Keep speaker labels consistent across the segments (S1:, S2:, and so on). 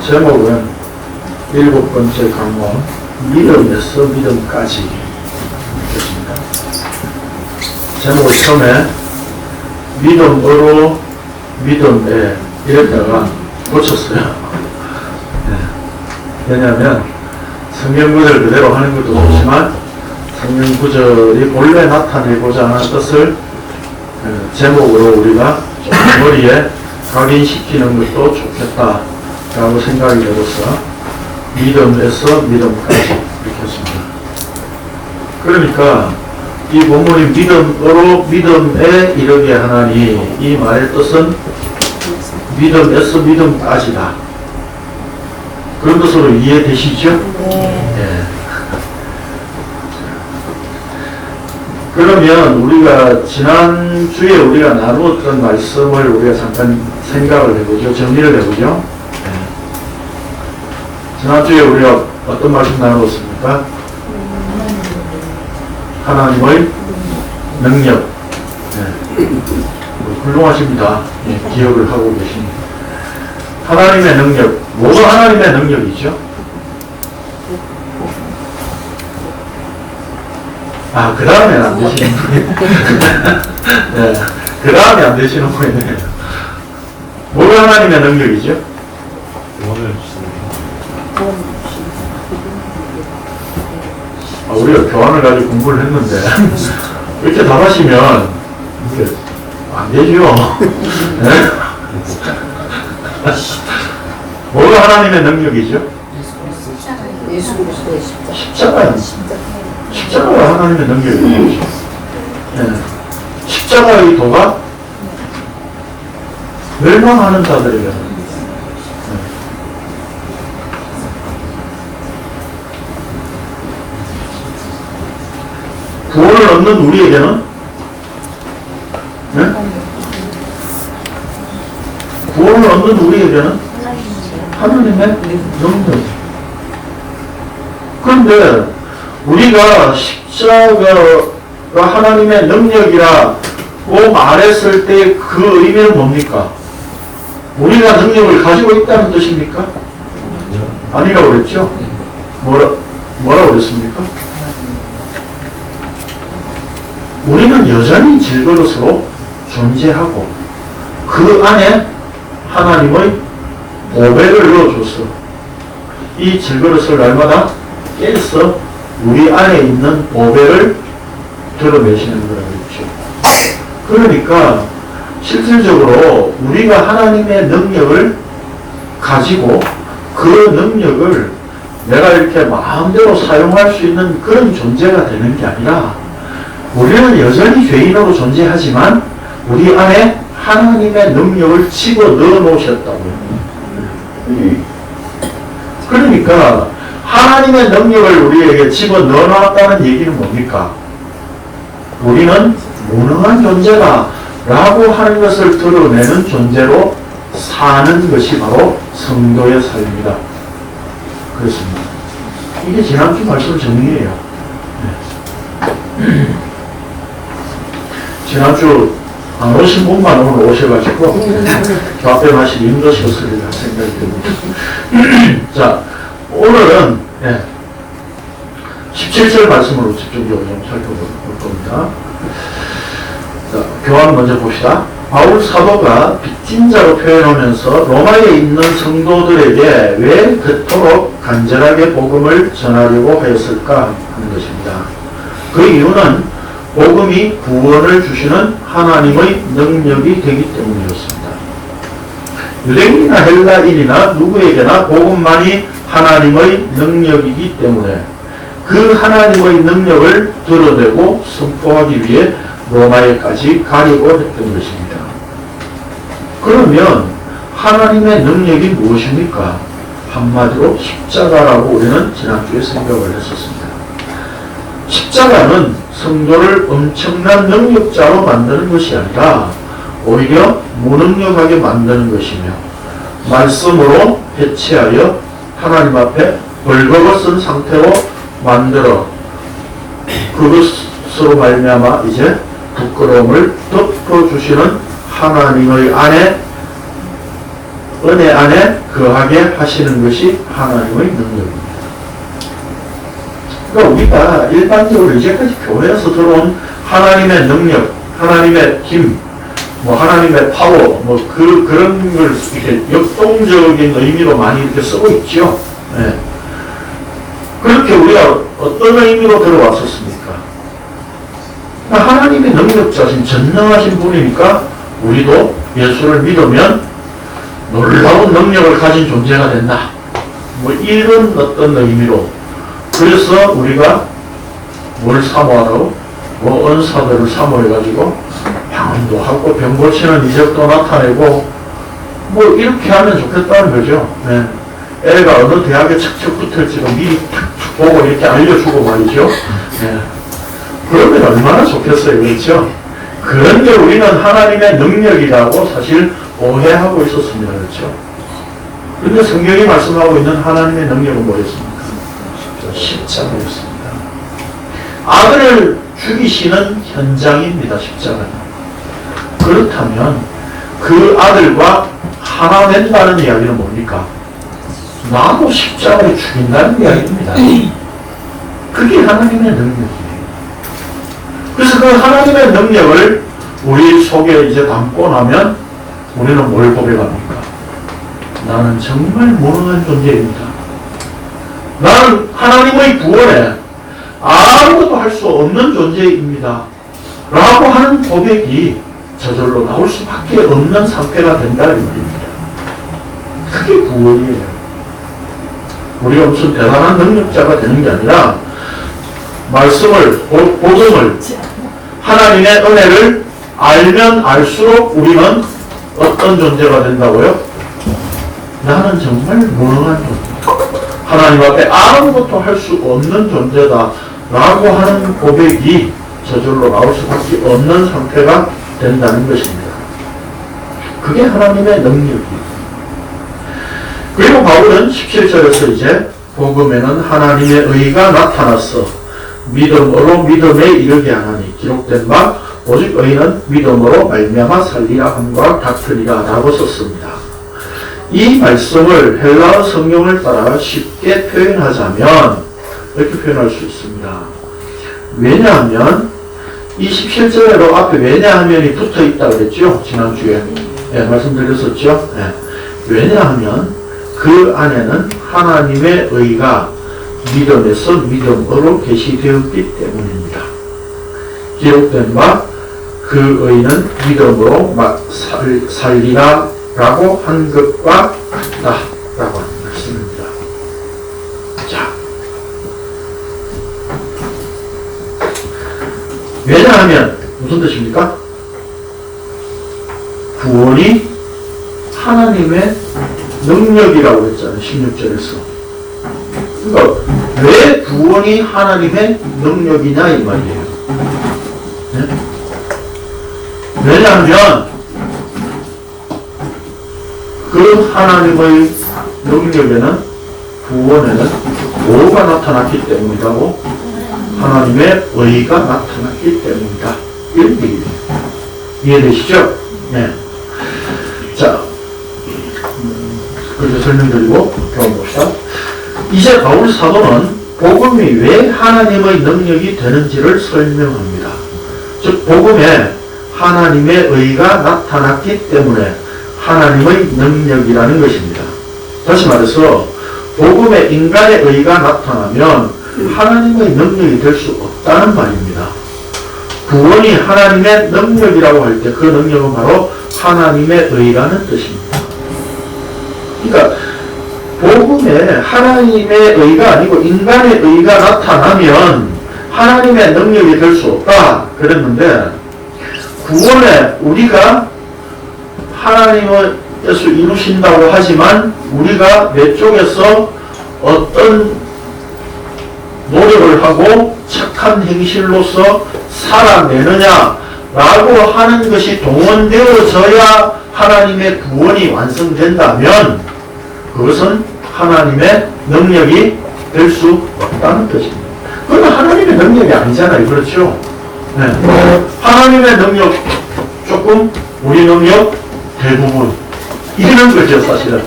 S1: 제목은 7번째 강론 믿음에서 믿음까지 있겠습니다. 제목을 처음에 믿음으로 믿음에 이랬다가 고쳤어요. 네. 왜냐하면 성경 구절 그대로 하는 것도 좋지만 성경 구절이 본래 나타내고자 하는 뜻을 제목으로 우리가 머리에 각인시키는 것도 좋겠다라고 생각이 들어서 믿음에서 믿음까지 이렇게 했습니다. 그러니까 이 본문이 믿음으로 믿음에 이르게 하나니 이 말의 뜻은 믿음에서 믿음까지다. 그런 것으로 이해되시죠? 네. 그러면 우리가 지난주에 우리가 나누었던 말씀을 우리가 잠깐 생각을 해보죠. 정리를 해보죠. 네. 지난주에 우리가 어떤 말씀 나누었습니까? 하나님의 능력. 네. 훌륭하십니다. 네, 기억을 하고 계십니다. 하나님의 능력. 뭐가 하나님의 능력이죠? 그 다음에 안 되시는 분이에요. 네, 그 다음에 안 되시는 분이네요. 뭐가 하나님의 능력이죠? 우리가 교환을 가지고 공부를 했는데 이렇게 답하시면 이게 안 되죠. 네? 뭐가 하나님의 능력이죠? 십자가요. 십자가가 하나님의 능력이죠. 네. 십자가의 도가 멸망하는 자들에게 구원을 얻는 우리에게는 네? 구원을 얻는 우리에게는 하나님의 능력. 그런데 우리가 십자가가 하나님의 능력이라고 말했을 때 그 의미는 뭡니까? 우리가 능력을 가지고 있다는 뜻입니까? 아니라고 그랬죠? 뭐라고 그랬습니까? 우리는 여전히 질그릇으로 존재하고 그 안에 하나님의 보배를 넣어줘서 이 질그릇을 날마다 깨서 우리 안에 있는 보배를 드러내시는 거라고 했죠. 그러니까 실질적으로 우리가 하나님의 능력을 가지고 그 능력을 내가 이렇게 마음대로 사용할 수 있는 그런 존재가 되는 게 아니라 우리는 여전히 죄인으로 존재하지만 우리 안에 하나님의 능력을 집어넣어 놓으셨다고요. 그러니까 하나님의 능력을 우리에게 집어넣어 놨다는 얘기는 뭡니까? 우리는 무능한 존재다 라고 하는 것을 드러내는 존재로 사는 것이 바로 성도의 삶이다. 그렇습니다. 이게 지난주 말씀 정리예요. 네. 지난주 안 오신 분만 오늘 오셔가지고 답변 하시기 힘드셨으리라 생각이 듭니다. 자, 오늘은 17절 말씀으로 집중적으로 좀 살펴볼 겁니다. 자, 교환 먼저 봅시다. 바울 사도가 빚진 자로 표현하면서 로마에 있는 성도들에게 왜 그토록 간절하게 복음을 전하려고 하였을까 하는 것입니다. 그 이유는 복음이 구원을 주시는 하나님의 능력이 되기 때문이었습니다. 유대인이나 헬라인이나 누구에게나 복음만이 하나님의 능력이기 때문에 그 하나님의 능력을 드러내고 선포하기 위해 로마에까지 가려고 했던 것입니다. 그러면 하나님의 능력이 무엇입니까? 한마디로 십자가라고 우리는 지난주에 생각을 했었습니다. 십자가는 성도를 엄청난 능력자로 만드는 것이 아니라 오히려 무능력하게 만드는 것이며 말씀으로 해체하여 하나님 앞에 벌거벗은 상태로 만들어 그것으로 말미암아 이제 부끄러움을 덮어주시는 하나님의 안에 은혜 안에 거하게 하시는 것이 하나님의 능력입니다. 그러니까 우리가 일반적으로 이제까지 교회에서 들어온 하나님의 능력, 하나님의 힘, 뭐 하나님의 파워, 뭐 그런 걸 이렇게 역동적인 의미로 많이 이렇게 쓰고 있죠. 네. 그렇게 우리가 어떤 의미로 들어왔었습니까? 하나님의 능력자신 전능하신 분이니까 우리도 예수를 믿으면 놀라운 능력을 가진 존재가 된다. 뭐 이런 어떤 의미로. 그래서 우리가 뭘 사모하라고? 뭐 은사들을 사모해가지고 방언도 하고 병 고치는 이적도 나타내고 뭐 이렇게 하면 좋겠다는 거죠. 네. 애가 어느 대학에 착착 붙을지도 미리 탁탁 보고 이렇게 알려주고 말이죠. 네. 그러면 얼마나 좋겠어요. 그렇죠? 그런 게 우리는 하나님의 능력이라고 사실 오해하고 있었습니다. 그렇죠? 그런데 성경이 말씀하고 있는 하나님의 능력은 뭐였습니까? 십자가였습니다. 아들을 죽이시는 현장입니다. 십자가는. 그렇다면 그 아들과 하나 된다는 이야기는 뭡니까? 나도 십자가에 죽인다는 이야기입니다. 그게 하나님의 능력이에요. 그래서 그 하나님의 능력을 우리 속에 이제 담고 나면 우리는 뭘 고백합니까? 나는 정말 무능한 존재입니다. 나는 하나님의 구원에 아무것도 할 수 없는 존재입니다. 라고 하는 고백이 저절로 나올 수밖에 없는 상태가 된다는 말입니다. 그게 구원이에요. 우리가 무슨 대단한 능력자가 되는 게 아니라 말씀을, 복음을, 하나님의 은혜를 알면 알수록 우리는 어떤 존재가 된다고요? 나는 정말 무능한 존재. 하나님 앞에 아무것도 할 수 없는 존재다. 라고 하는 고백이 저절로 나올 수밖에 없는 상태가 된다는 것입니다. 그게 하나님의 능력이에요. 그리고 바울은 17절에서 이제 복음에는 하나님의 의가 나타났어 믿음으로 믿음에 이르게 하나니 기록된 바 오직 의인은 믿음으로 말미암아 살리라 함과 같으리라 라고 썼습니다. 이 말씀을 헬라어 성경을 따라 쉽게 표현하자면 이렇게 표현할 수 있습니다. 왜냐하면 이 17절에도 앞에 왜냐하면이 붙어 있다 그랬죠? 지난주에 말씀드렸었죠? 왜냐하면 그 안에는 하나님의 의가 믿음에서 믿음으로 계시되었기 때문입니다. 기록된 바 그 의는 믿음으로 살리라 라고 한 것과 같다 라고 하는 말씀입니다. 자, 왜냐하면 무슨 뜻입니까? 구원이 하나님의 능력이라고 했잖아요. 16절에서. 그러니까 왜 구원이 하나님의 능력이냐 이 말이에요. 네? 왜냐하면 그 하나님의 능력에는 구원에는 뭐가 나타났기 때문이라고? 하나님의 의가 나타났기 때문이다. 이런 얘기예요. 이해되시죠? 네. 자, 그렇게 설명드리고 들어봅시다. 이제 바울 사도는 복음이 왜 하나님의 능력이 되는지를 설명합니다. 즉 복음에 하나님의 의가 나타났기 때문에 하나님의 능력이라는 것입니다. 다시 말해서 복음에 인간의 의가 나타나면 하나님의 능력이 될 수 없다는 말입니다. 구원이 하나님의 능력이라고 할 때 그 능력은 바로 하나님의 의라는 뜻입니다. 그러니까 복음에 하나님의 의가 아니고 인간의 의가 나타나면 하나님의 능력이 될 수 없다 그랬는데 구원에 우리가 하나님께서 이루신다고 하지만 우리가 내 쪽에서 어떤 노력을 하고 착한 행실로서 살아내느냐라고 하는 것이 동원되어져야 하나님의 구원이 완성된다면 그것은 하나님의 능력이 될 수 없다는 뜻입니다. 그건 하나님의 능력이 아니잖아요. 그렇죠? 네. 하나님의 능력 조금, 우리 능력 대부분 이런 거죠, 사실은.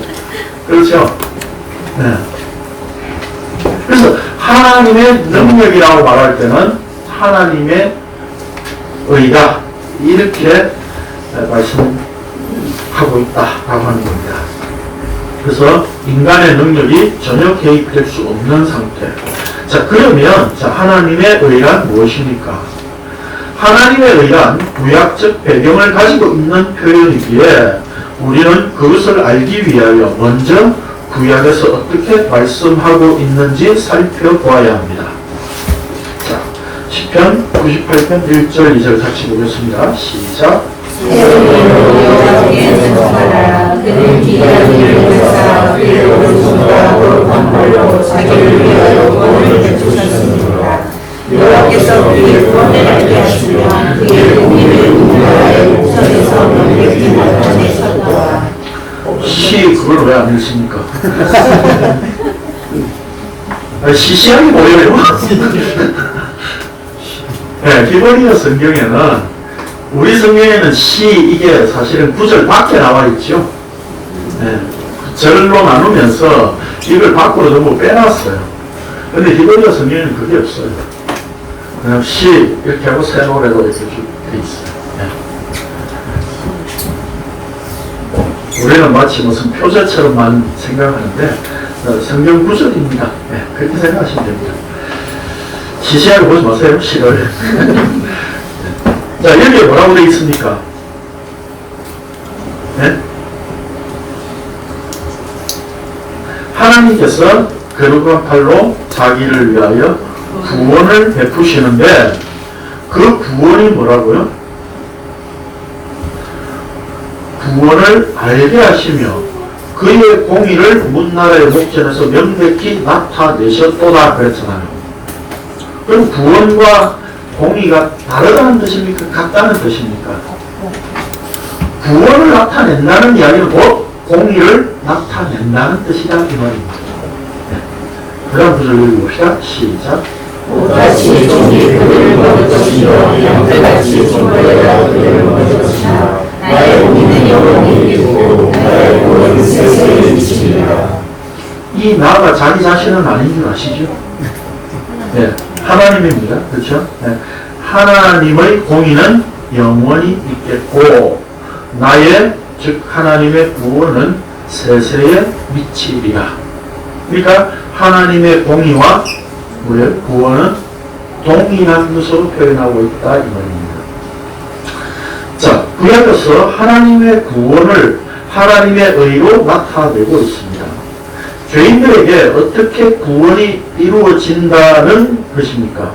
S1: 그렇죠? 네. 그래서 하나님의 능력이라고 말할 때는 하나님의 의가 이렇게 말씀하고 있다라고 하는 겁니다. 그래서 인간의 능력이 전혀 개입될 수 없는 상태. 자, 그러면 하나님의 의란 무엇입니까? 하나님의 의란 구약적 배경을 가지고 있는 표현이기에 우리는 그것을 알기 위하여 먼저 구약에서 어떻게 말씀하고 있는지 살펴보아야 합니다. 자, 시편 98편 1절 2절 같이 보겠습니다. 시작.
S2: 그는 기다리는 역사 그의 오른손과 오른팔로 자기를 위하여 구원을 베푸셨습니다. 여호와께서 그의 구원을 알게 하시며 그의 공의를 우리나라의 목전에서 명백히 나타내셨도다.
S1: 그걸 왜 안 읽습니까? 시시하게 보여요. 네, 히브리어 성경에는 우리 성경에는 이게 사실은 9절 밖에 나와 있죠. 네, 절로 나누면서 이걸 밖으로 전부 빼놨어요. 근데 히브리어 성경에는 그게 없어요. 그냥 이렇게 하고 새 노래로 이렇게 돼 있어요. 네. 우리는 마치 무슨 표제처럼만 생각하는데 성경 구절입니다. 네, 그렇게 생각하시면 됩니다. 시시하게 보지 마세요, 시를. 자, 여기에 뭐라고 되어 있습니까? 네? 하나님께서 거룩한 팔로 자기를 위하여 구원을 베푸시는데 그 구원이 뭐라고요? 구원을 알게 하시며 그의 공의를 문나라의 목전에서 명백히 나타내셨도다 그랬잖아요. 그럼 구원과 공의가 다르다는 뜻입니까? 같다는 뜻입니까? 구원을 나타낸다는 이야기는 곧 공의를 나타낸다는 뜻이다 이 말입니다. 네. 그 다음 구절 읽어봅시다. 시작.
S2: 같이 종이 그를 먹을 것이요 양떼같이 종거리가 그를 먹을 것이나 나의 공의는 영원히 이르고 나의 구원은 세세에 미치리라.
S1: 이 나가 자기 자신은 아닌 줄 아시죠? 네. 하나님입니다. 그렇죠? 네. 하나님의 공의는 영원히 있겠고 나의 즉 하나님의 구원은 세세에 미치리라. 그러니까 하나님의 공의와 우리의 구원은 동일한 것으로 표현하고 있다 이 말입니다. 자, 구약에서 하나님의 구원을 하나님의 의로 나타내고 있습니다. 죄인들에게 어떻게 구원이 이루어진다는 것입니까?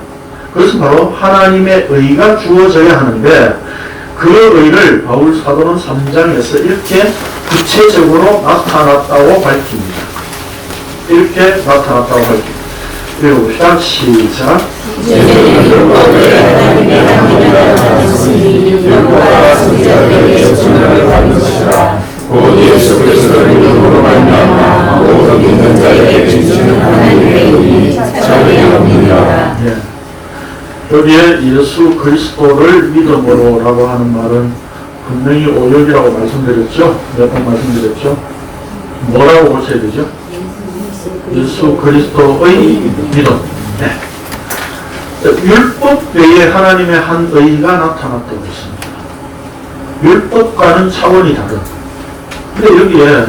S1: 그것은 바로 하나님의 의가 주어져야 하는데 그 의를 바울 사도는 3장에서 이렇게 구체적으로 나타났다고 밝힙니다. 이렇게 나타났다고 밝힙니다. 읽어봅시다. 시작.
S2: 이제는 율법을 하나님의 강림을 받았으니 율법과 성자들에게 천명을 받는 것이라. 곧 예수 그리스도를 이름으로 말미암아 모든 믿는 자에게 주시는 하나님의 의이 자기 영이니라.
S1: 여기에 예수 그리스도를 믿음으로라고 하는 말은 분명히 오역이라고 말씀드렸죠. 몇 번 말씀드렸죠. 뭐라고 고쳐야 되죠? 예수 그리스도의 믿음. 네. 율법 외에 하나님의 한 의가 나타났다고 했습니다. 율법과는 차원이 다른. 근데 여기에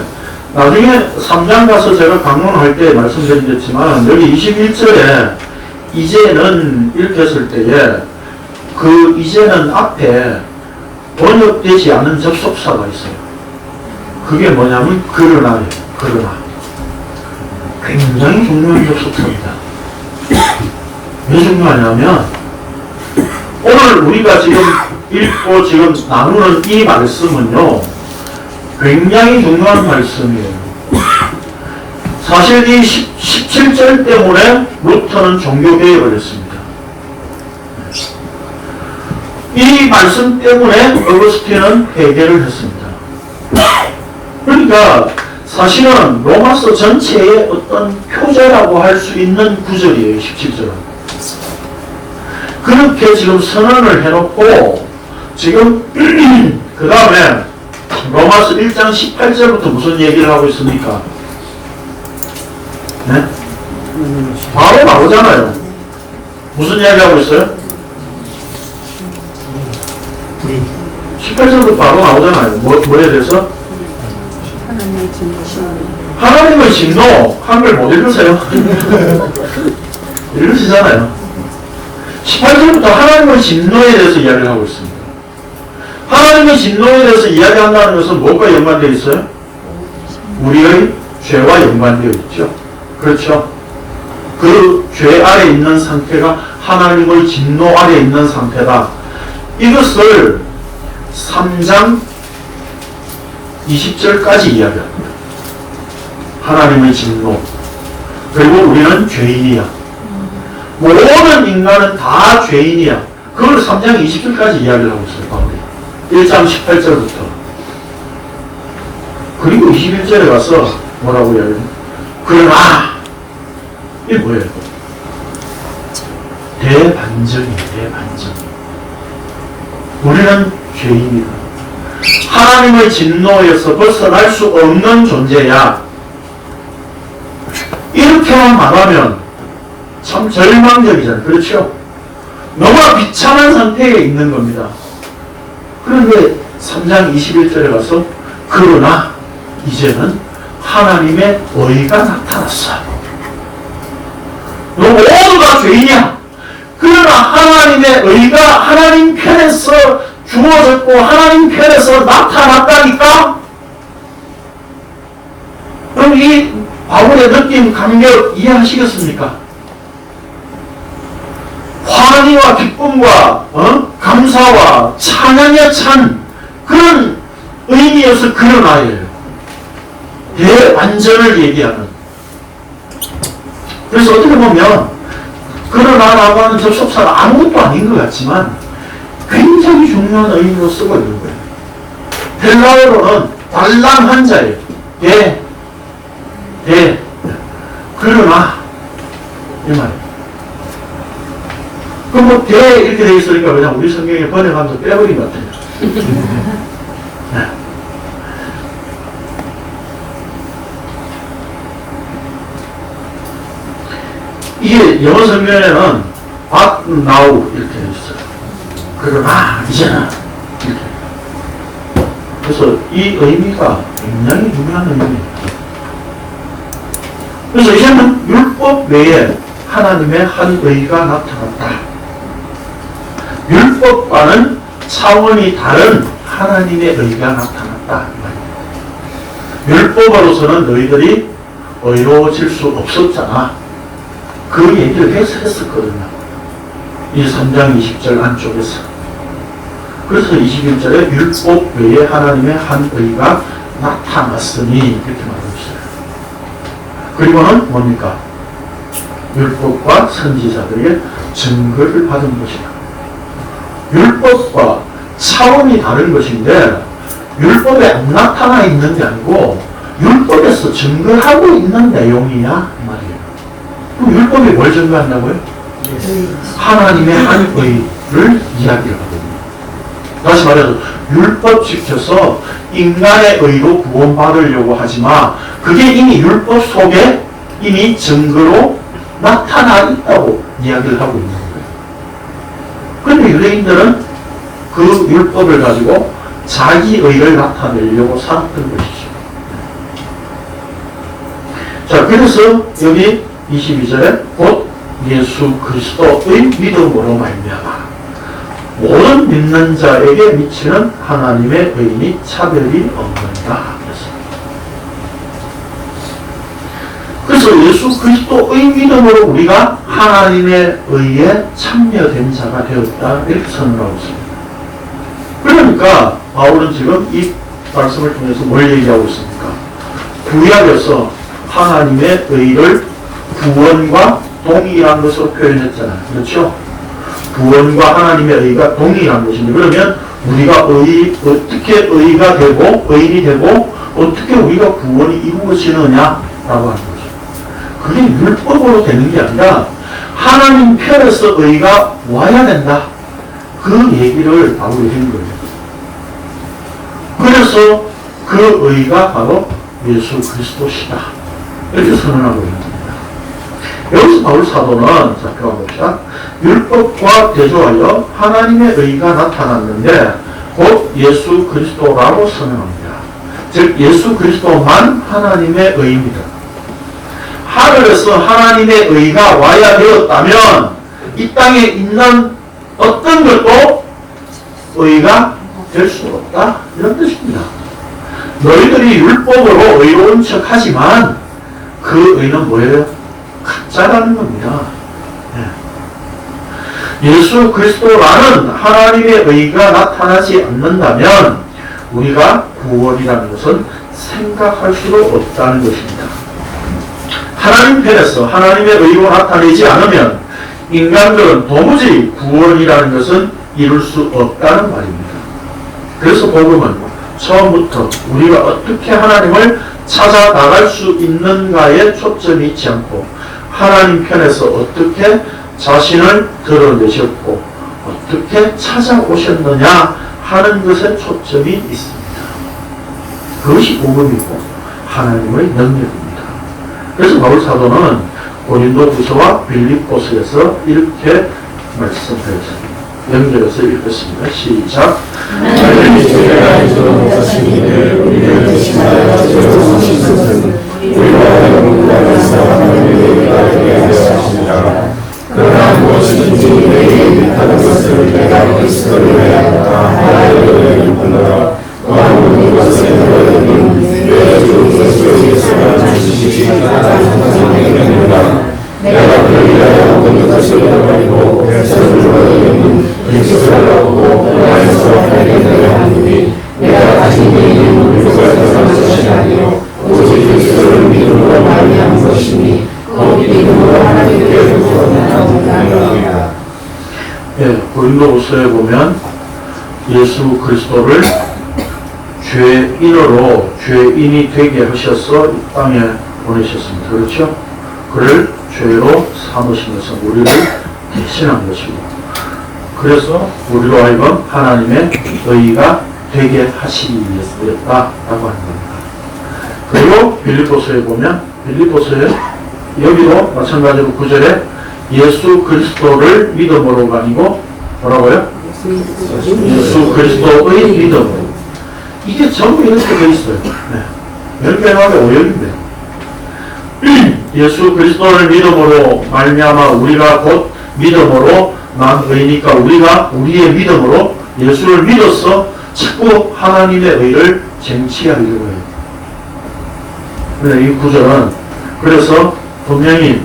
S1: 나중에 3장 가서 제가 강론할 때 말씀드리겠지만 여기 21절에 이제는 이렇게 했을 때에 그 이제는 앞에 번역되지 않은 접속사가 있어요. 그게 뭐냐면 그러나예요. 그러나. 굉장히 중요한 접속사입니다. 왜 중요하냐면 오늘 우리가 지금 읽고 지금 나누는 이 말씀은요 굉장히 중요한 말씀이에요. 사실 이 17절 때문에 루터는 종교개혁을 했습니다. 이 말씀 때문에 어거스틴은 회개를 했습니다. 그러니까 사실은 로마서 전체의 어떤 표제라고 할 수 있는 구절이에요. 17절은. 그렇게 지금 선언을 해놓고 지금 그 다음에 로마서 1장 18절부터 무슨 얘기를 하고 있습니까? 네? 바로 나오잖아요. 무슨 이야기 하고 있어요? 18절부터 바로 나오잖아요. 뭐에 대해서? 하나님의 진노. 한글 못 읽으세요? 읽으시잖아요. 18절부터 하나님의 진노에 대해서 이야기를 하고 있습니다. 하나님의 진노에 대해서 이야기한다는 것은 무엇과 연관되어 있어요? 우리의 죄와 연관되어 있죠. 그렇죠? 그 죄 아래 있는 상태가 하나님의 진노 아래 있는 상태다. 이것을 3장 20절까지 이야기합니다. 하나님의 진노. 그리고 우리는 죄인이야. 모든 인간은 다 죄인이야. 그걸 3장 20절까지 이야기를 하고 있어요. 바울이. 1장 18절부터. 그리고 21절에 가서 뭐라고 이야기해요? 그러나 이게 뭐예요? 대반전이에요. 대반전. 우리는 죄인이다. 하나님의 진노에서 벗어날 수 없는 존재야. 이렇게만 말하면 참 절망적이잖아요. 그렇죠? 너무나 비참한 상태에 있는 겁니다. 그런데 3장 21절에 가서 그러나 이제는 하나님의 의가 나타났어. 너 모두가 죄인이야. 그러나 하나님의 의가 하나님 편에서 주어졌고 하나님 편에서 나타났다니까? 그럼 이 바울의 느낌, 감격 이해하시겠습니까? 환희와 기쁨과 감사와 찬양에 찬 그런 의미에서 그러나예요. 대완전을 얘기하는. 그래서 어떻게 보면 그러나라고 하는 접속사가 아무것도 아닌 것 같지만 굉장히 중요한 의미로 쓰고 있는 거예요. 헬라어로는 관람한 자예요. 그러나 이 말이에요. 그럼 뭐 이렇게 되어 있으니까 그냥 우리 성경에 번역하면서 빼버린 것 같아요. 네. 이게 영어 성경에는 but now 이렇게 되어 있어요. 그러나 이제는 이렇게. 그래서 이 의미가 굉장히 중요한 의미입니다. 그래서 이제는 율법 외에 하나님의 한 의가 나타났다. 율법과는 차원이 다른 하나님의 의가 나타났다. 율법으로서는 너희들이 의로워질 수 없었잖아. 그 얘기를 했었거든요. 이 3장 20절 안쪽에서. 그래서 21절에 율법 외에 하나님의 한 의가 나타났으니 이렇게 말하고 있어요. 그리고는 뭡니까? 율법과 선지자들에게 증거를 받은 것이다. 율법과 차원이 다른 것인데 율법에 안 나타나 있는 게 아니고 율법에서 증거하고 있는 내용이야 이 말이에요. 그럼 율법이 뭘 증거한다고요? 하나님의 한 의를 이야기를 하거든요. 다시 말해서 율법 지켜서 인간의 의로 구원받으려고 하지만 그게 이미 율법 속에 이미 증거로 나타나 있다고 이야기를 하고 있는 거예요. 그런데 유대인들은 그 율법을 가지고 자기 의를 나타내려고 살았던 것이죠. 자, 그래서 여기 22절에 곧 예수 그리스도의 믿음으로 말미암아 모든 믿는 자에게 미치는 하나님의 의인이 차별이 없는다. 그래서 예수 그리스도의 믿음으로 우리가 하나님의 의에 참여된 자가 되었다. 이렇게 선언하고 있습니다. 그러니까 바울은 지금 이 말씀을 통해서 뭘 얘기하고 있습니까? 구약에서 하나님의 의를 구원과 동일한 것으로 표현했잖아요. 그렇죠? 구원과 하나님의 의가 동일한 것인데 그러면 우리가 어떻게 의가 되고 의인이 되고 어떻게 우리가 구원이 이루어지느냐라고 하는 거죠. 그게 율법으로 되는 게 아니라 하나님 편에서 의가 와야 된다. 그 얘기를 바울이 한 거예요. 그래서 그 의가 바로 예수 그리스도시다. 이렇게 선언하고 있는 겁니다. 여기서 바울 사도는, 자, 봅시다. 율법과 대조하여 하나님의 의가 나타났는데 곧 예수 그리스도라고 선언합니다. 즉 예수 그리스도만 하나님의 의입니다. 하늘에서 하나님의 의가 와야 되었다면 이 땅에 있는 어떤 것도 의가 될 수 없다, 이런 뜻입니다. 너희들이 율법으로 의로운 척 하지만 그 의는 뭐예요? 가짜라는 겁니다. 예수 그리스도라는 하나님의 의가 나타나지 않는다면 우리가 구원이라는 것은 생각할 수도 없다는 것입니다. 하나님 편에서 하나님의 의로 나타내지 않으면 인간들은 도무지 구원이라는 것은 이룰 수 없다는 말입니다. 그래서 복음은 처음부터 우리가 어떻게 하나님을 찾아 나갈 수 있는가에 초점이 있지 않고 하나님 편에서 어떻게 자신을 드러내셨고 어떻게 찾아오셨느냐 하는 것에 초점이 있습니다. 그것이 복음이고 하나님의 능력입니다. 그래서 바울 사도는 고린도후서와 빌립보서에서 이렇게 말씀하였습니다. 연결해서 읽겠습니다. 시작.
S2: 하나님이 저희가 알지도 못하시기를 우리를 대신하여 저주하신 것은 우리가 영광을 사랑하는 우리가 되게 하셨습니다. 그러나 무엇이든지 내게 일하는 것을 내가 그리스도를 위하였다 하여 여길 뿐더러 또한 모든 것을 너희는 내 주 그리스도 예수가 지시지 않는 것을 내가 내가 그를 위하여 모든 것을 잃어버리고 배설을 얻으려는 그리스도를 얻고 그 안에서 발견되려 하느니 내가 가진 개인은 물질을 더한 것이 아니요 오직 그리스도를 믿음으로 말미암은 것이니 곧 믿음으로 하나님께 구원하는 것입니다.
S1: 고린도후서에 보면 예수 그리스도를 죄인으로 죄인이 되게 하셔서 이 땅에 보내셨습니다. 그렇죠? 그를 죄로 삼으신 것은 우리를 대신한 것이고 그래서 우리로 하여금 하나님의 의가 되게 하시기 위해서였다라고 하는 겁니다. 그리고 빌립보서에 보면 빌립보서에 여기도 마찬가지로 9절에 예수 그리스도를 믿음으로가 아니고 뭐라고요? 예수 그리스도의 믿음으로. 이게 전부 이렇게 되어 있어요. 명백하게 오역입니다. 예수 그리스도를 믿음으로 말미암아 우리가 곧 믿음으로 난 의니까 우리가 우리의 믿음으로 예수를 믿어서 자꾸 하나님의 의를 쟁취하려고 해요. 이 구절은 그래서 분명히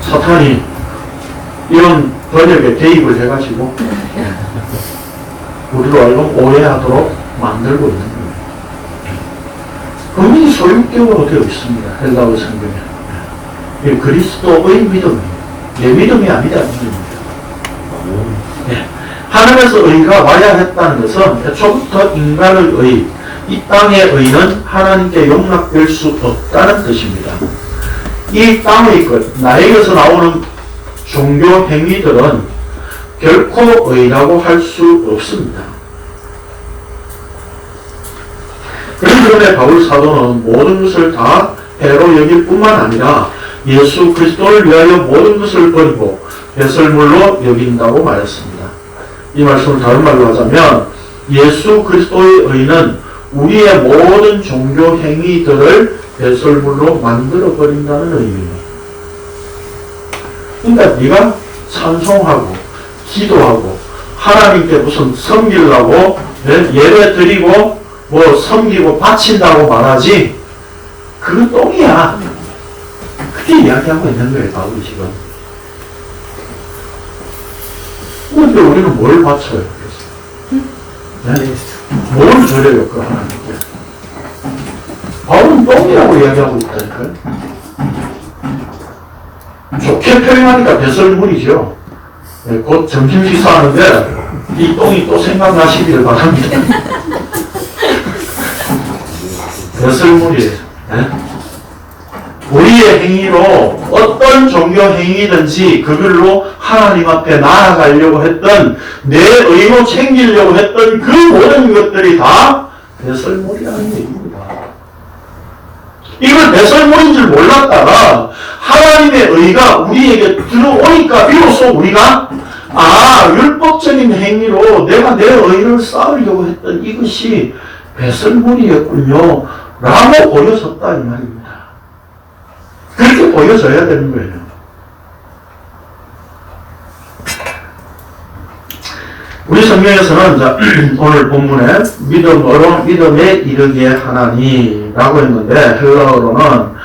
S1: 사탄이 이런 번역에 개입을 해가지고 우리로 하여금 오해하도록 만들고 있는 거예요. 분명히 소유격으로 되어 있습니다. 헬라어 성경에. 그리스도의 믿음이에요. 내 믿음이 아니다. 하늘에서 의가 와야 했다는 것은 애초부터 인간의 의, 이 땅의 의는 하나님께 용납될 수 없다는 뜻입니다. 이 땅의 것, 나에게서 나오는 종교 행위들은 결코 의라고 할 수 없습니다. 그렇기 때문에 바울 사도는 모든 것을 다 해로 여길 뿐만 아니라 예수 그리스도를 위하여 모든 것을 버리고 배설물로 여긴다고 말했습니다. 이 말씀을 다른 말로 하자면 예수 그리스도의 의는 우리의 모든 종교 행위들을 배설물로 만들어 버린다는 의미입니다. 그러니까 네가 찬송하고 기도하고 하나님께 무슨 섬기려고 예배 드리고 뭐 섬기고 바친다고 말하지 그건 똥이야. 그렇게 이야기하고 있는 거예요. 바울이 지금. 그런데 우리는 뭘 바쳐요? 네? 뭘 드려요? 그 하나님께. 바울은 똥이라고 이야기하고 있다니까요. 좋게 표현하니까 배설물이죠. 네, 곧 점심 식사하는데 이 똥이 또 생각나시기를 바랍니다. 배설물이에요. 네? 우리의 행위로 어떤 종교 행위든지 그걸로 하나님 앞에 나아가려고 했던 내 의로 챙기려고 했던 그 모든 것들이 다 배설물이라는 얘기입니다. 이걸 배설물인 줄 몰랐다가 하나님의 의가 우리에게 들어오니까 비로소 우리가 율법적인 행위로 내가 내 의를 쌓으려고 했던 이것이 배설물이었군요 라고 보여졌다 이 말입니다. 그렇게 보여져야 되는 거예요. 우리 성경에서는 오늘 본문에 믿음으로 믿음에 이르게 하나니 라고 했는데 헬라어로는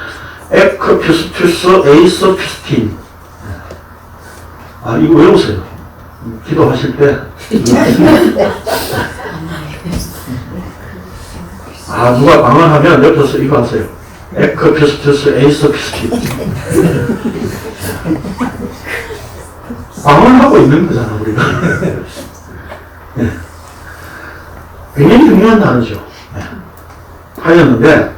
S1: 에크피스투스 에이스 피스틴. 이거 외우세요. 기도하실 때. 누가 방언하면 옆에서 이거 하세요. 에크피스투스 에이스 피스틴. 방언하고 있는 거잖아 우리가. 굉장히 중요한 단어죠. 하였는데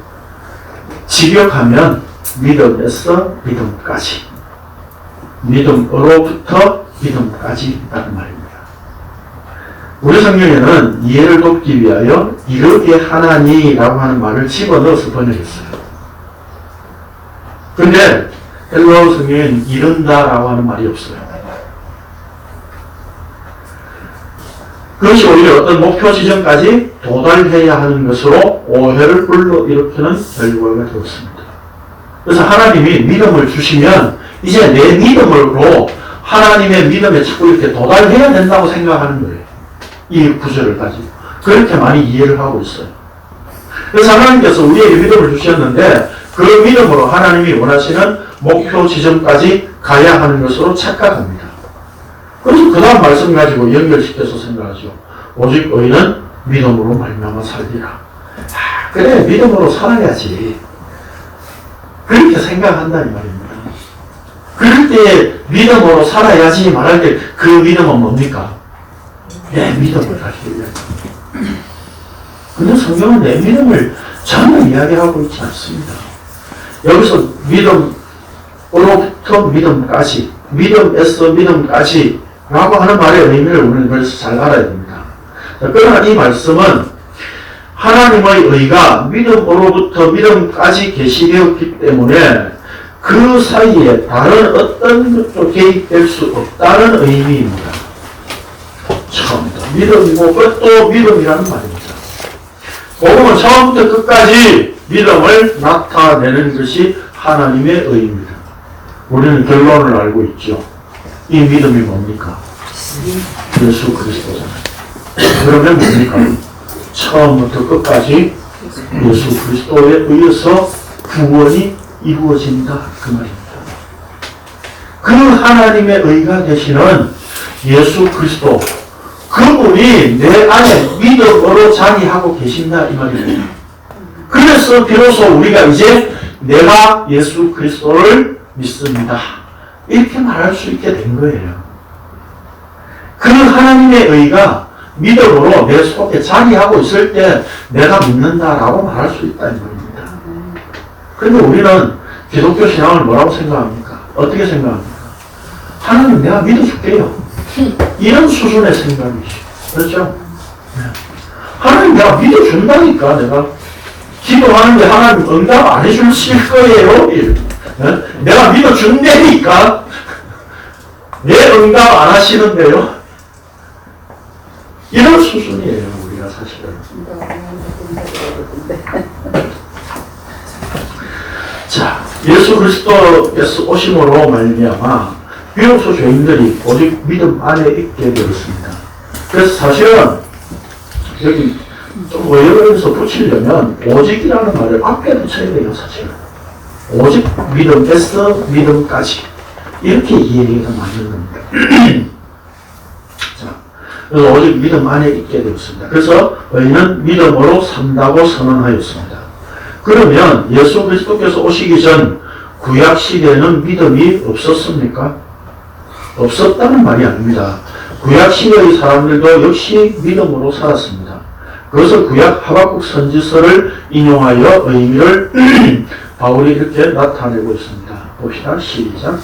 S1: 직역하면 믿음에서 믿음까지, 믿음으로부터 믿음까지 라는 말입니다. 우리 성경에는 이해를 돕기 위하여 이르게 하나니라고 하는 말을 집어넣어서 번역했어요. 근데 헬라어 성경에는 이른다라고 하는 말이 없어요. 그것이 오히려 어떤 목표 지점까지 도달해야 하는 것으로 오해를 불러일으키는 결과가 되었습니다. 그래서 하나님이 믿음을 주시면 이제 내 믿음으로 하나님의 믿음에 자꾸 이렇게 도달해야 된다고 생각하는 거예요. 이 구절을 가지고. 그렇게 많이 이해를 하고 있어요. 그래서 하나님께서 우리에게 믿음을 주셨는데 그 믿음으로 하나님이 원하시는 목표 지점까지 가야 하는 것으로 착각합니다. 그래서 그 다음 말씀 가지고 연결시켜서 생각하죠. 오직 의인은 믿음으로 말미암아 살리라. 그래 믿음으로 살아야지. 그렇게 생각한다 이 말입니다. 그럴 때 믿음으로 살아야지 말할 때 그 믿음은 뭡니까? 내 믿음을 가지려고. 근데 성경은 내 믿음을 전혀 이야기하고 있지 않습니다. 여기서 믿음으로부터 믿음까지, 믿음에서 믿음까지 라고 하는 말의 의미를 우리는 그래서 잘 알아야 됩니다. 그러나 이 말씀은 하나님의 의가 믿음으로부터 믿음까지 계시되었기 때문에 그 사이에 다른 어떤 것도 개입될 수 없다는 의미입니다. 처음부터 믿음이고 끝도 믿음이라는 말입니다. 복음은 처음부터 끝까지 믿음을 나타내는 것이 하나님의 의입니다. 우리는 결론을 알고 있죠. 이 믿음이 뭡니까? 예수 그리스도잖아요. 그러면 뭡니까? 처음부터 끝까지 예수 그리스도에 의해서 구원이 이루어진다 그 말입니다. 그 하나님의 의가 되시는 예수 그리스도 그분이 내 안에 믿음으로 자리하고 계신다 이 말입니다. 그래서 비로소 우리가 이제 내가 예수 그리스도를 믿습니다 이렇게 말할 수 있게 된 거예요. 그 하나님의 의가 믿음으로 내 속에 자리하고 있을 때 내가 믿는다라고 말할 수 있다 이 말입니다. 그런데 우리는 기독교 신앙을 뭐라고 생각합니까? 어떻게 생각합니까? 하나님 내가 믿어줄게요. 이런 수준의 생각이죠. 그렇죠? 하나님 내가 믿어준다니까 내가 기도하는데 하나님 응답 안 해주실 거예요. 내가 믿어준다니까 왜 응답 안 하시는데요? 이런 수준이에요 우리가 사실은. 자, 예수 그리스도께서 오심으로 말미암아 비로소 죄인들이 오직 믿음 안에 있게 되었습니다. 그래서 사실은 여기 좀 외워서 붙이려면 오직이라는 말을 앞에 붙여야 돼요 사실은. 오직 믿음에서 믿음까지 이렇게 이해가 맞는 겁니다. 자, 그래서 오직 믿음 안에 있게 되었습니다. 그래서 의인은 믿음으로 산다고 선언하였습니다. 그러면 예수 그리스도께서 오시기 전 구약 시대에는 믿음이 없었습니까? 없었다는 말이 아닙니다. 구약 시대의 사람들도 역시 믿음으로 살았습니다. 그것을 구약 하박국 선지서를 인용하여 의미를 바울이 이렇게 나타내고 있습니다. 봅시다. 시작.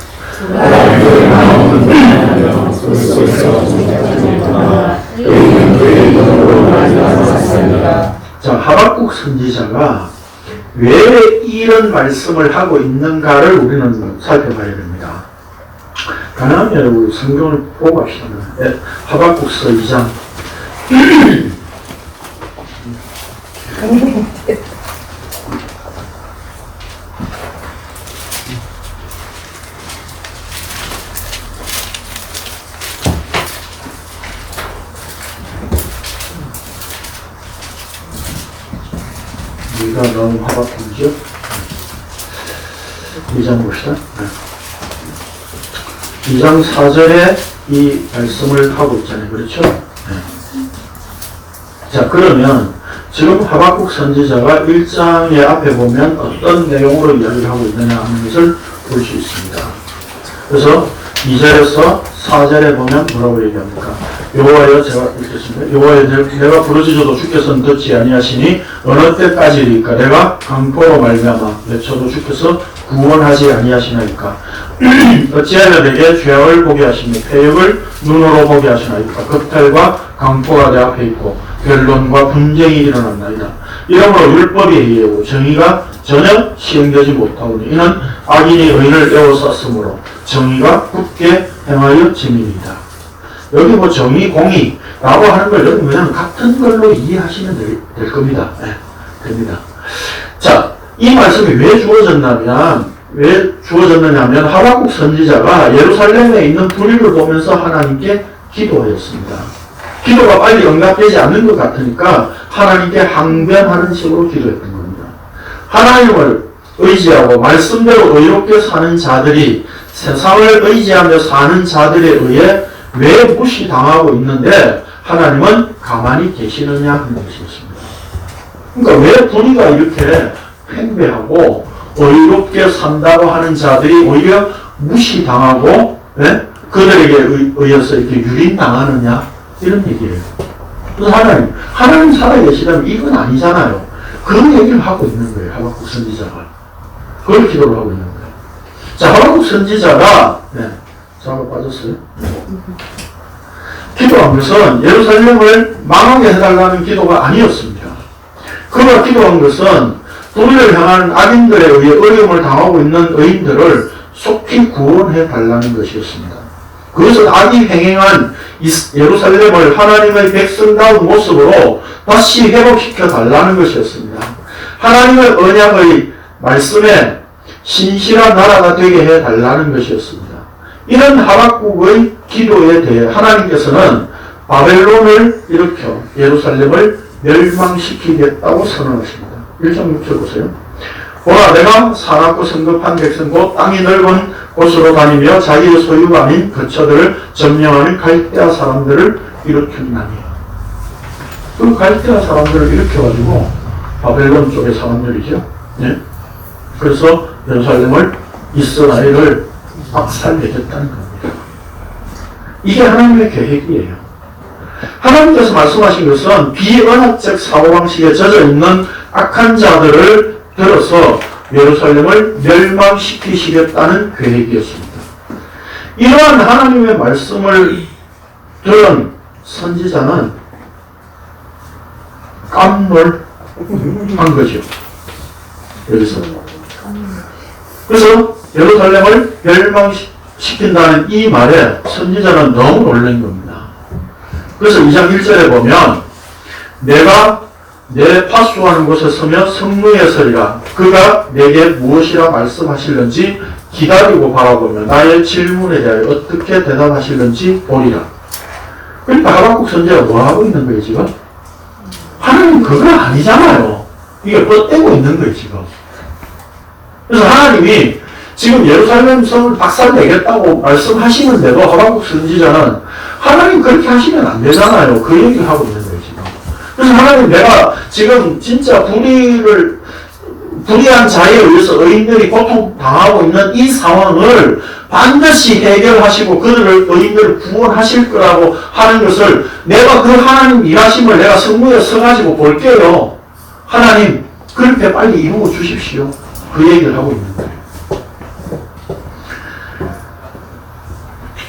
S1: 자, 하박국 선지자가 왜 이런 말씀을 하고 있는가를 우리는 살펴봐야 됩니다. 가능하면 우리 성경을 보고 합시다. 네, 하박국서 2장. 우리가 나온 하박국이죠. 2장 봅시다. 2장 4절에 이 말씀을 하고 있잖아요. 그렇죠? 네. 자, 그러면 지금 하박국 선지자가 1장의 앞에 보면 어떤 내용으로 이야기를 하고 있느냐 하는 것을 볼 수 있습니다. 그래서 2절에서 4절에 보면 뭐라고 얘기합니까? 여호와여, 제가 읽겠습니다. 여호와여, 내가 부르짖어도 주께서는 듣지 아니하시니 어느 때까지리까? 내가 강포로 말미암아 외쳐도 주께서 구원하지 아니하시나이까? 어찌하여 내게 죄악을 보게 하시며 폐역을 눈으로 보게 하시나이까? 극탈과 강포가 내 앞에 있고 변론과 분쟁이 일어났나이다. 이러므로 율법이 해이하고 정의가 전혀 시행되지 못하오니 이는 악인이 의인을 에워쌌으므로 정의가 굳게 행하여 짐입니다. 여기 뭐 정의, 공의라고 하는 걸 여기 그냥 같은 걸로 이해하시면 될 겁니다. 네, 됩니다. 자, 이 말씀이 왜 주어졌느냐면 하박국 선지자가 예루살렘에 있는 불의를 보면서 하나님께 기도하였습니다. 기도가 빨리 응답되지 않는 것 같으니까 하나님께 항변하는 식으로 기도했던 겁니다. 하나님을 의지하고 말씀대로 의롭게 사는 자들이 세상을 의지하며 사는 자들에 의해 왜 무시당하고 있는데 하나님은 가만히 계시느냐 하는 것이었습니다. 그러니까 왜 불의가 이렇게 팽배하고 의롭게 산다고 하는 자들이 오히려 무시당하고 그들에게 의해서 이렇게 유린당하느냐 이런 얘기예요. 그래서 하나님 살아계시다면 이건 아니잖아요. 그런 얘기를 하고 있는 거예요. 하박국 선지자가. 그걸 기도를 하고 있는 거예요. 자, 하박국 선지자가 잠깐 빠졌어요. 기도한 것은 예루살렘을 망하게 해달라는 기도가 아니었습니다. 그가 기도한 것은 불의를 향한 악인들에 의해 어려움을 당하고 있는 의인들을 속히 구원해 달라는 것이었습니다. 그것은 악이 횡행한 예루살렘을 하나님의 백성다운 모습으로 다시 회복시켜 달라는 것이었습니다. 하나님의 언약의 말씀에 신실한 나라가 되게 해 달라는 것이었습니다. 이런 하박국의 기도에 대해 하나님께서는 바벨론을 일으켜 예루살렘을 멸망시키겠다고 선언하십니다. 1장 6절 보세요. 보라, 내가 사납고 성급한 백성 곧 땅이 넓은 곳으로 다니며 자기의 소유가 아닌 거처들을 점령하는 갈대아 사람들을 일으켰나니. 그 갈대아 사람들을 일으켜가지고 바벨론 쪽의 사람들이죠. 네? 그래서 예루살렘을 이스라엘을 박살내겠다는 겁니다. 이게 하나님의 계획이에요. 하나님께서 말씀하신 것은 비언약적 사고방식에 젖어있는 악한 자들을 들어서 예루살렘을 멸망시키시겠다는 계획이었습니다. 이러한 하나님의 말씀을 들은 선지자는 깜놀한 거죠. 여기서. 그래서 예루살렘을 멸망시킨다는 이 말에 선지자는 너무 놀란 겁니다. 그래서 2장 1절에 보면 내가 내 파수하는 곳에 서며 성루에 서리라. 그가 내게 무엇이라 말씀하실는지 기다리고 바라보며 나의 질문에 대하여 어떻게 대답하실는지 보리라. 그러니까 하박국 선지자가 뭐 하고 있는 거예요 지금? 하나님 그거 아니잖아요. 이게 뻗대고 있는 거예요 지금. 그래서 하나님이 지금 예루살렘 성을 박살내겠다고 말씀하시는데도 하박국 선지자는 하나님 그렇게 하시면 안 되잖아요. 그 얘기를 하고 있는 거예요 지금. 그래서 하나님 내가 지금 진짜 불의한 자에 의해서 의인들이 고통당하고 있는 이 상황을 반드시 해결하시고 의인들을 구원하실 거라고 하는 것을 내가 그 하나님 일하심을 내가 성무에 서가지고 볼게요. 하나님 그렇게 빨리 이루어 주십시오 그 얘기를 하고 있는 거예요.